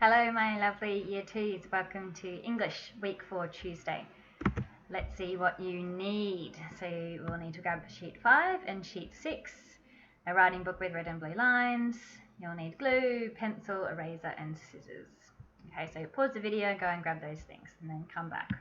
Hello, my lovely Year 2s. Welcome to English Week 4 Tuesday. Let's see what you need. So we'll need to grab sheet 5 and sheet 6, a writing book with red and blue lines. You'll need glue, pencil, eraser and scissors. Okay, so pause the video, go and grab those things and then come back.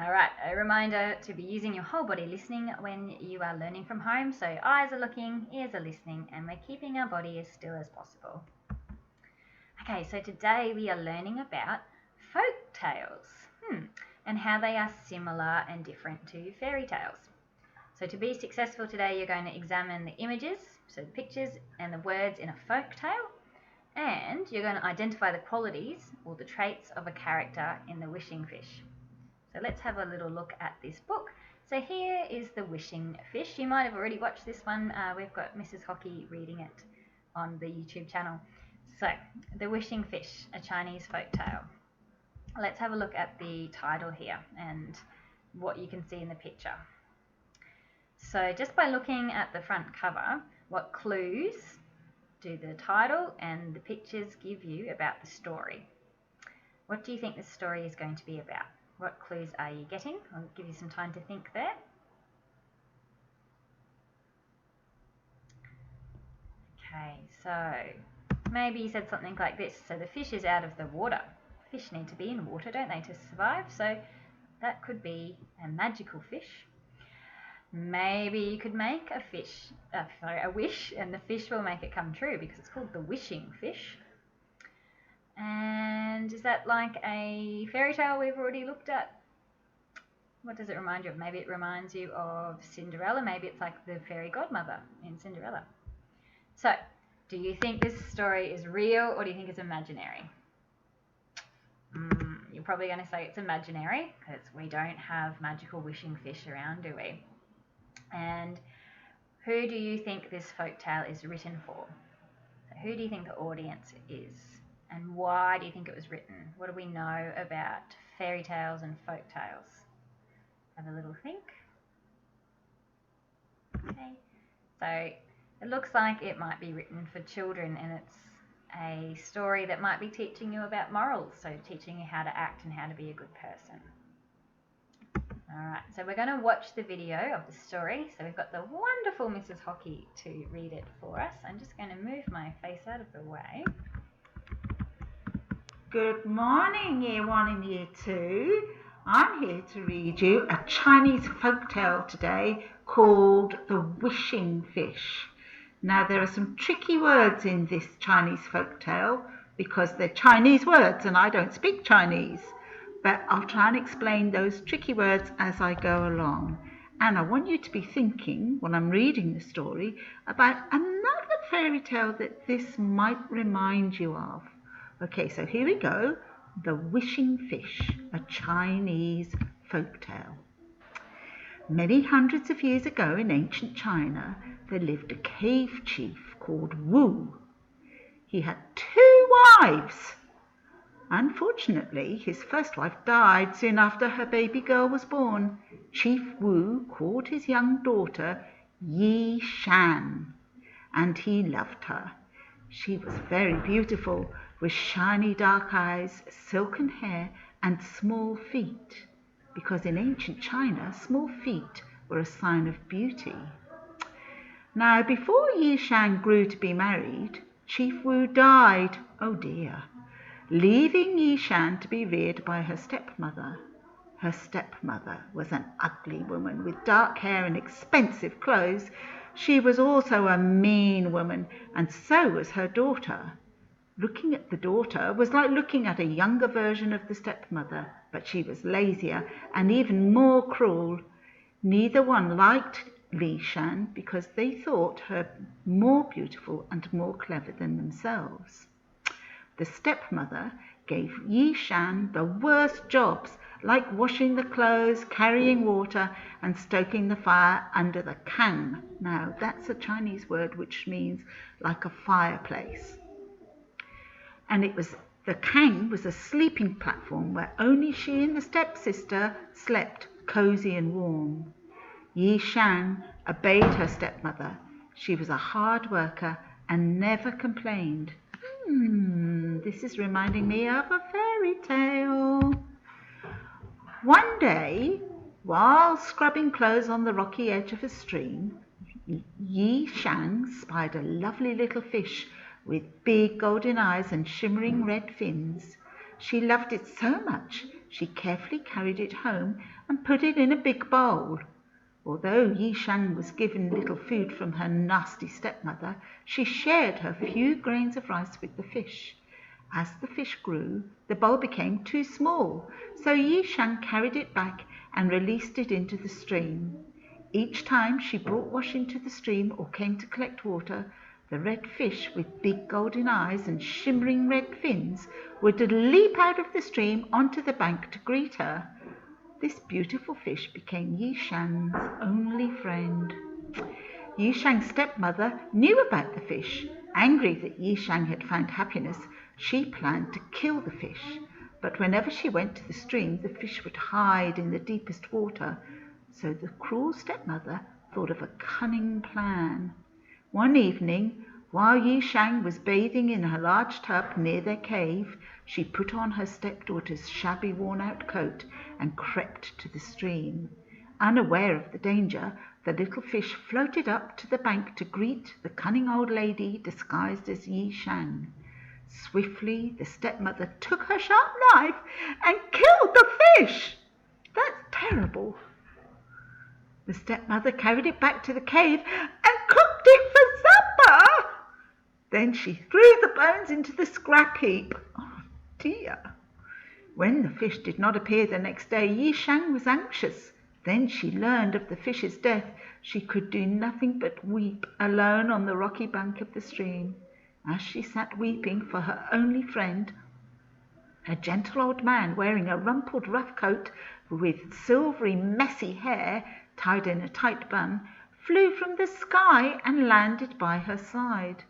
Alright, a reminder to be using your whole body listening when you are learning from home. So eyes are looking, ears are listening, and we're keeping our body as still as possible. Okay, so today we are learning about folk tales and how they are similar and different to fairy tales. So to be successful today, you're going to examine the images, so the pictures and the words in a folk tale, and you're going to identify the qualities or the traits of a character in the Wishing Fish. So let's have a little look at this book. So here is the Wishing Fish. You might have already watched this one. We've got Mrs. Hockey reading it on the YouTube channel. So, The Wishing Fish, a Chinese folk tale. Let's have a look at the title here and what you can see in the picture. So just by looking at the front cover, what clues do the title and the pictures give you about the story? What do you think the story is going to be about? What clues are you getting? I'll give you some time to think there. Okay, so maybe you said something like this. So the fish is out of the water. Fish need to be in water, don't they, to survive? So that could be a magical fish. Maybe you could make a wish, and the fish will make it come true because it's called the Wishing Fish. And is that like a fairy tale we've already looked at? What does it remind you of? Maybe it reminds you of Cinderella. Maybe it's like the fairy godmother in Cinderella. So, do you think this story is real or do you think it's imaginary? You're probably going to say it's imaginary because we don't have magical wishing fish around, do we? And who do you think this folk tale is written for? So who do you think the audience is? And why do you think it was written? What do we know about fairy tales and folk tales? Have a little think. Okay, so it looks like it might be written for children, and it's a story that might be teaching you about morals, so teaching you how to act and how to be a good person. Alright, so we're going to watch the video of the story. So we've got the wonderful Mrs. Hockey to read it for us. I'm just going to move my face out of the way. Good morning, Year 1 and Year 2. I'm here to read you a Chinese folktale today called The Wishing Fish. Now, there are some tricky words in this Chinese folktale because they're Chinese words and I don't speak Chinese. But I'll try and explain those tricky words as I go along. And I want you to be thinking, when I'm reading the story, about another fairy tale that this might remind you of. Okay, so here we go. The Wishing Fish, a Chinese folktale. Many hundreds of years ago in ancient China, there lived a cave chief called Wu. He had 2 wives. Unfortunately, his first wife died soon after her baby girl was born. Chief Wu called his young daughter Yi Shan, and he loved her. She was very beautiful, with shiny dark eyes, silken hair, and small feet, because in ancient China, small feet were a sign of beauty. Now, before Yi Shan grew to be married, Chief Wu died, oh dear, leaving Yi Shan to be reared by her stepmother. Her stepmother was an ugly woman with dark hair and expensive clothes. She was also a mean woman, and so was her daughter. Looking at the daughter was like looking at a younger version of the stepmother, but she was lazier and even more cruel. Neither one liked Yi Shan because they thought her more beautiful and more clever than themselves. The stepmother gave Yi Shan the worst jobs, like washing the clothes, carrying water, and stoking the fire under the kang. Now, that's a Chinese word which means like a fireplace. And the kang was a sleeping platform where only she and the stepsister slept cozy and warm. Yi Shan obeyed her stepmother. She was a hard worker and never complained. This this is reminding me of a fairy tale. One day, while scrubbing clothes on the rocky edge of a stream, Yi Shang spied a lovely little fish with big golden eyes and shimmering red fins. She loved it so much, she carefully carried it home and put it in a big bowl. Although Yi Shang was given little food from her nasty stepmother, she shared her few grains of rice with the fish. As the fish grew, the bowl became too small, so Yi Shang carried it back and released it into the stream. Each time she brought wash into the stream or came to collect water, the red fish with big golden eyes and shimmering red fins would leap out of the stream onto the bank to greet her. This beautiful fish became Yi Shang's only friend. Yi Shang's stepmother knew about the fish. Angry that Yi Shang had found happiness, she planned to kill the fish. But whenever she went to the stream, the fish would hide in the deepest water. So the cruel stepmother thought of a cunning plan. One evening, while Yi Shang was bathing in her large tub near their cave, she put on her stepdaughter's shabby worn-out coat and crept to the stream. Unaware of the danger, the little fish floated up to the bank to greet the cunning old lady disguised as Yi Shang. Swiftly, the stepmother took her sharp knife and killed the fish. That's terrible. The stepmother carried it back to the cave and cooked it for supper. Then she threw the bones into the scrap heap. Oh dear. When the fish did not appear the next day, Yi Shang was anxious. Then she learned of the fish's death. She could do nothing but weep alone on the rocky bank of the stream. As she sat weeping for her only friend, a gentle old man wearing a rumpled rough coat with silvery messy hair tied in a tight bun flew from the sky and landed by her side.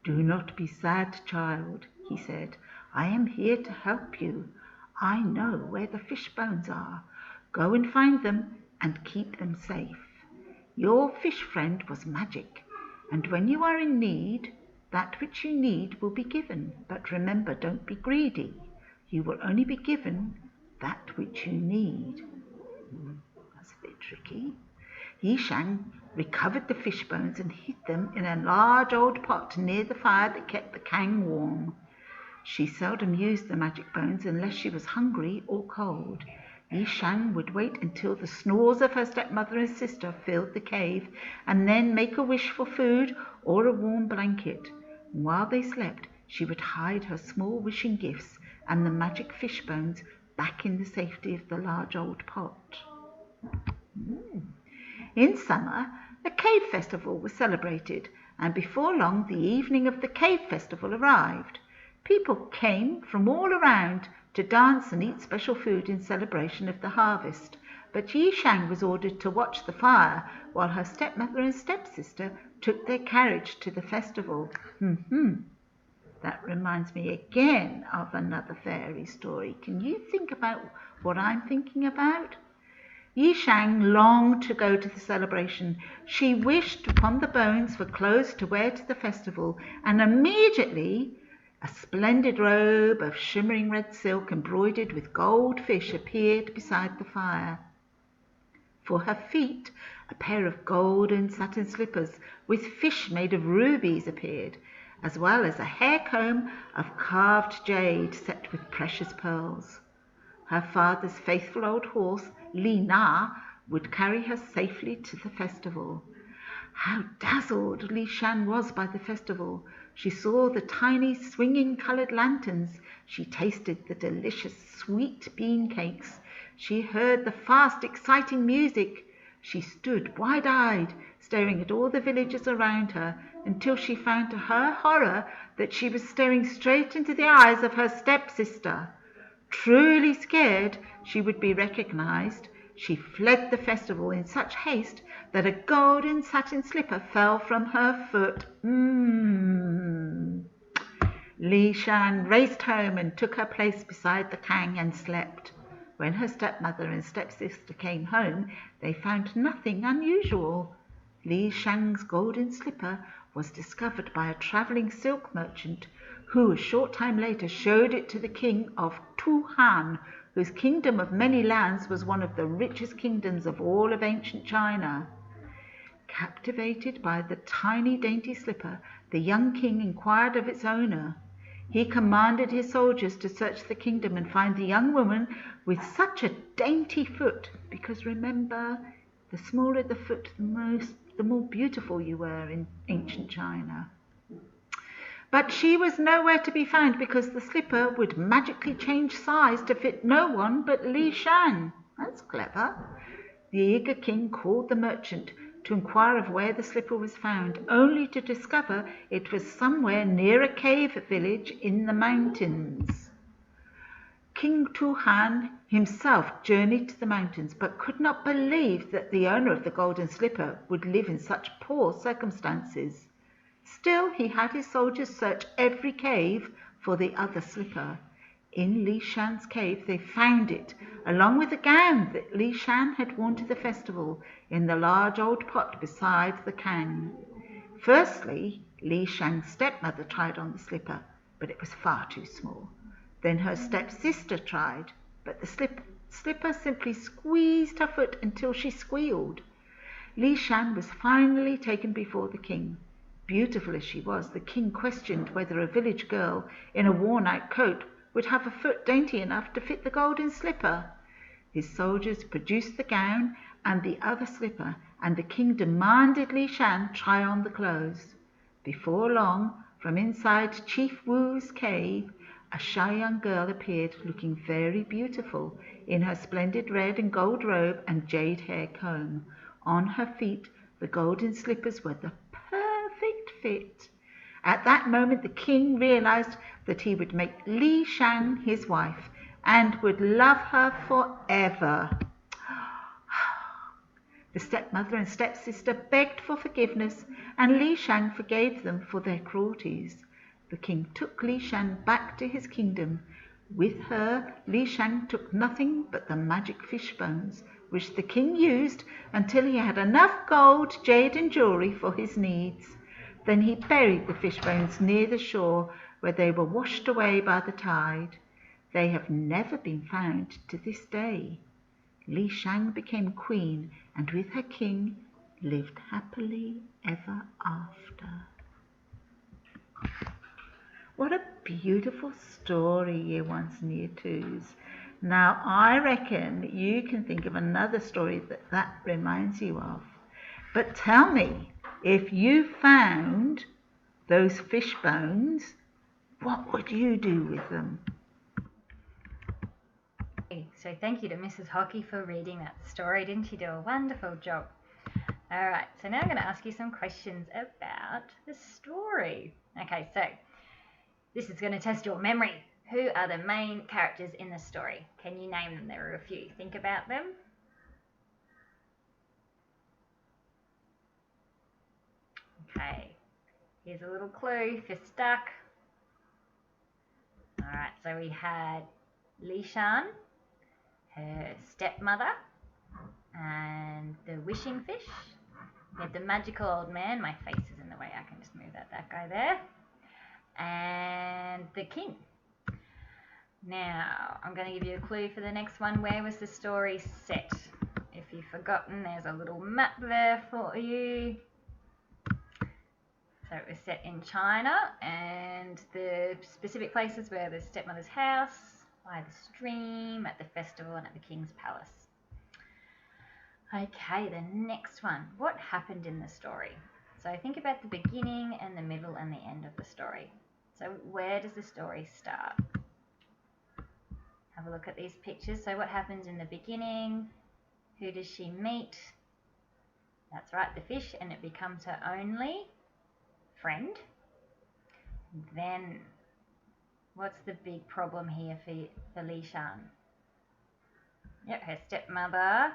"Do not be sad, child," he said. "I am here to help you. I know where the fish bones are. Go and find them and keep them safe. Your fish friend was magic, and when you are in need, that which you need will be given. But remember, don't be greedy. You will only be given that which you need." That's a bit tricky. Yi Shang recovered the fish bones and hid them in a large old pot near the fire that kept the kang warm. She seldom used the magic bones unless she was hungry or cold. Yi Shang would wait until the snores of her stepmother and sister filled the cave, and then make a wish for food or a warm blanket. While they slept, she would hide her small wishing gifts and the magic fish bones back in the safety of the large old pot. In summer, a cave festival was celebrated, and before long the evening of the cave festival arrived. People came from all around to dance and eat special food in celebration of the harvest. But Yi Shang was ordered to watch the fire while her stepmother and stepsister took their carriage to the festival. That reminds me again of another fairy story. Can you think about what I'm thinking about? Yi Shang longed to go to the celebration. She wished upon the bones for clothes to wear to the festival, and immediately a splendid robe of shimmering red silk embroidered with gold fish appeared beside the fire. For her feet, a pair of golden satin slippers with fish made of rubies appeared, as well as a hair comb of carved jade set with precious pearls. Her father's faithful old horse, Li Na, would carry her safely to the festival. How dazzled Li Shang was by the festival! She saw the tiny swinging coloured lanterns. She tasted the delicious sweet bean cakes. She heard the fast, exciting music. She stood wide-eyed, staring at all the villagers around her, until she found to her horror that she was staring straight into the eyes of her stepsister. Truly scared she would be recognized, she fled the festival in such haste that a golden satin slipper fell from her foot. Li Shang raced home and took her place beside the kang and slept. When her stepmother and stepsister came home, they found nothing unusual. Li Shang's golden slipper was discovered by a travelling silk merchant who a short time later showed it to the king of Tu-Han, whose kingdom of many lands was one of the richest kingdoms of all of ancient China. Captivated by the tiny dainty slipper, the young king inquired of its owner. He commanded his soldiers to search the kingdom and find the young woman with such a dainty foot, because remember, the smaller the foot, the more beautiful you were in ancient China. But she was nowhere to be found because the slipper would magically change size to fit no one but Li Shan. That's clever. The eager king called the merchant to inquire of where the slipper was found, only to discover it was somewhere near a cave village in the mountains. King Tu-Han himself journeyed to the mountains, but could not believe that the owner of the golden slipper would live in such poor circumstances. Still, he had his soldiers search every cave for the other slipper. In Li Shan's cave they found it, along with the gown that Li Shan had worn to the festival, in the large old pot beside the kang. Firstly, Li Shan's stepmother tried on the slipper, but it was far too small. Then her stepsister tried, but the slipper simply squeezed her foot until she squealed. Li Shan was finally taken before the king. Beautiful as she was, the king questioned whether a village girl in a worn-out coat would have a foot dainty enough to fit the golden slipper. His soldiers produced the gown and the other slipper, and the king demanded Li Shan try on the clothes. Before long, from inside Chief Wu's cave, a shy young girl appeared, looking very beautiful in her splendid red and gold robe and jade hair comb. On her feet, the golden slippers were the perfect fit. At that moment, the king realized that he would make Li Shan his wife and would love her forever. The stepmother and stepsister begged for forgiveness, and Li Shan forgave them for their cruelties. The king took Li Shan back to his kingdom. With her, Li Shan took nothing but the magic fish bones, which the king used until he had enough gold, jade, and jewelry for his needs. Then he buried the fish bones near the shore, where they were washed away by the tide. They have never been found to this day. Li Shan became queen, and with her king lived happily ever after. What a beautiful story, Year Ones and Year Twos. Now, I reckon you can think of another story that reminds you of. But tell me, if you found those fish bones, what would you do with them? So thank you to Mrs. Hockey for reading that story. Didn't she do a wonderful job? All right, so now I'm going to ask you some questions about the story. Okay, so this is going to test your memory. Who are the main characters in the story? Can you name them? There are a few. Think about them. Okay, here's a little clue if you're stuck. All right, so we had Li Shan, her stepmother, and the wishing fish. We had the magical old man. My face is in the way. I can just move that guy there. And the king. Now, I'm going to give you a clue for the next one. Where was the story set? If you've forgotten, there's a little map there for you. So it was set in China, and the specific places were the stepmother's house, by the stream, at the festival, and at the king's palace. Okay, the next one. What happened in the story? So think about the beginning and the middle and the end of the story. So where does the story start? Have a look at these pictures. So what happens in the beginning? Who does she meet? That's right, the fish, and it becomes her only friend. Then what's the big problem here for Li Shan? Yep, her stepmother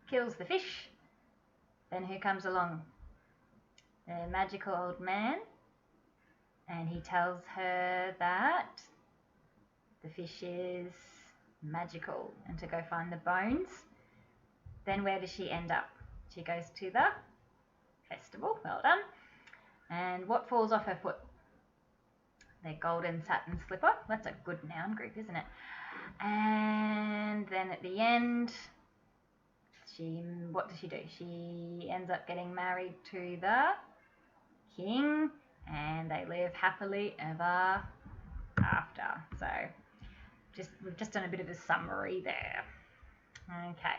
kills the fish. Then who comes along? The magical old man, and he tells her that the fish is magical and to go find the bones. Then where does she end up? She goes to the festival. Well done. And what falls off her foot? Their golden satin slipper. That's a good noun group, isn't it? And then at the end, what does she do? She ends up getting married to the king, and they live happily ever after. So we've just done a bit of a summary there. Okay.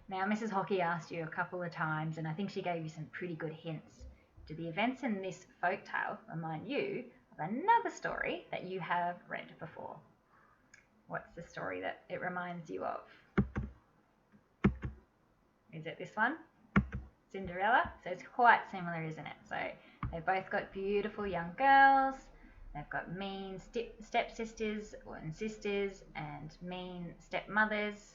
Now, Mrs. Hockey asked you a couple of times, and I think she gave you some pretty good hints. Do the events in this folktale remind you of another story that you have read before? What's the story that it reminds you of? Is it this one? Cinderella? So it's quite similar, isn't it? So they've both got beautiful young girls. They've got mean stepsisters and sisters and mean stepmothers.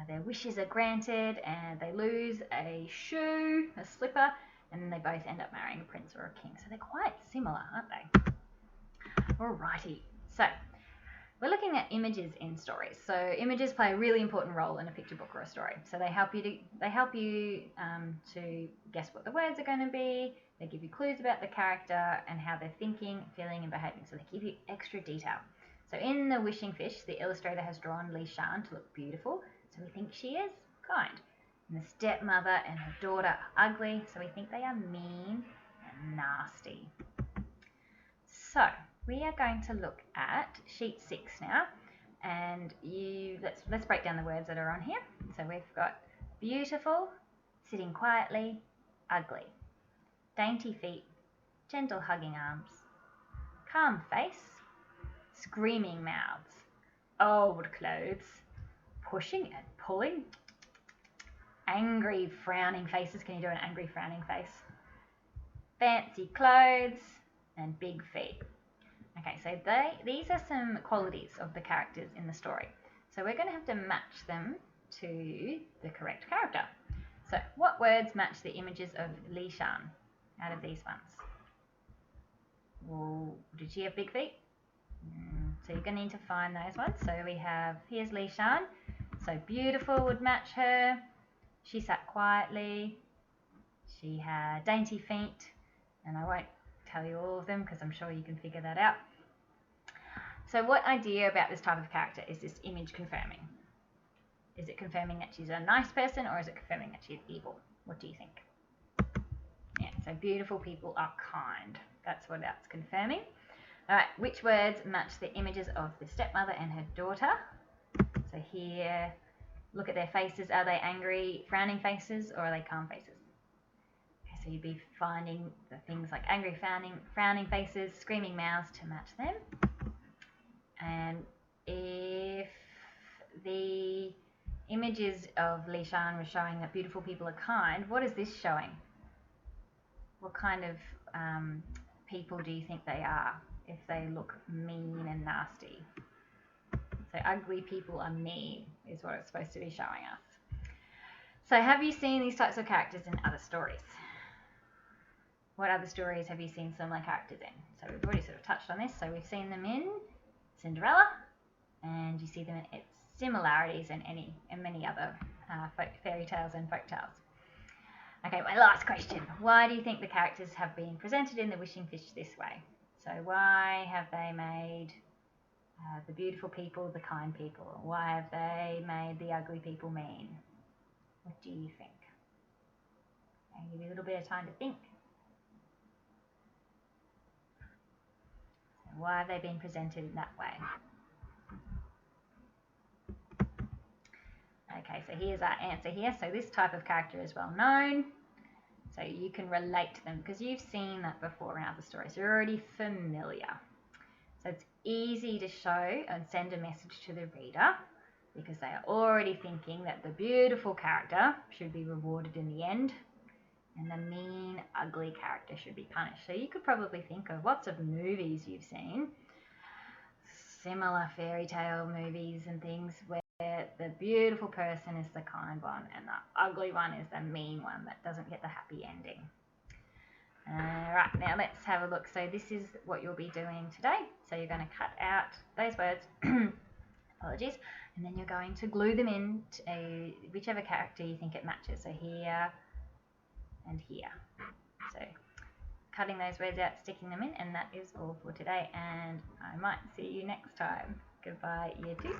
Their wishes are granted and they lose a shoe, a slipper, and then they both end up marrying a prince or a king. So they're quite similar, aren't they? Alrighty. So we're looking at images in stories. So images play a really important role in a picture book or a story. So they help you to guess what the words are going to be. They give you clues about the character and how they're thinking, feeling, and behaving. So they give you extra detail. So in The Wishing Fish, the illustrator has drawn Li Shan to look beautiful, so we think she is kind. And the stepmother and her daughter are ugly, so we think they are mean and nasty. So we are going to look at sheet 6 now, and let's break down the words that are on here. So we've got beautiful, sitting quietly, ugly, dainty feet, gentle hugging arms, calm face, screaming mouths, old clothes, pushing and pulling, angry frowning faces. Can you do an angry frowning face? Fancy clothes and big feet. Okay, so these are some qualities of the characters in the story. So we're going to have to match them to the correct character. So what words match the images of Li Shan out of these ones? Well, did she have big feet? So you're going to need to find those ones. So we have, here's Li Shan. So beautiful would match her. She sat quietly. She had dainty feet. And I won't tell you all of them because I'm sure you can figure that out. So what idea about this type of character is this image confirming? Is it confirming that she's a nice person, or is it confirming that she's evil? What do you think? Yeah, so beautiful people are kind. That's what that's confirming. All right, which words match the images of the stepmother and her daughter? So here, look at their faces. Are they angry, frowning faces, or are they calm faces? Okay, so you'd be finding the things like angry, frowning faces, screaming mouths to match them. And if the images of Li Shan were showing that beautiful people are kind, what is this showing? What kind of people do you think they are if they look mean and nasty? So ugly people are mean is what it's supposed to be showing us. So have you seen these types of characters in other stories? What other stories have you seen similar characters in? So we've already sort of touched on this. So we've seen them in Cinderella, and you see them in its similarities in many other fairy tales and folk tales. Okay, my last question. Why do you think the characters have been presented in The Wishing Fish this way? So why have they made the beautiful people the kind people? Why have they made the ugly people mean? What do you think? I'll give you a little bit of time to think. So why have they been presented in that way? Okay, so here's our answer here. So this type of character is well known. So you can relate to them because you've seen that before in other stories. You're already familiar. So it's easy to show and send a message to the reader because they are already thinking that the beautiful character should be rewarded in the end and the mean, ugly character should be punished. So you could probably think of lots of movies you've seen, similar fairy tale movies and things where the beautiful person is the kind one and the ugly one is the mean one that doesn't get the happy ending. Right, now let's have a look. So this is what you'll be doing today. So you're going to cut out those words, apologies, and then you're going to glue them in to whichever character you think it matches. So here and here. So cutting those words out, sticking them in, and that is all for today, and I might see you next time. Goodbye, Year 2.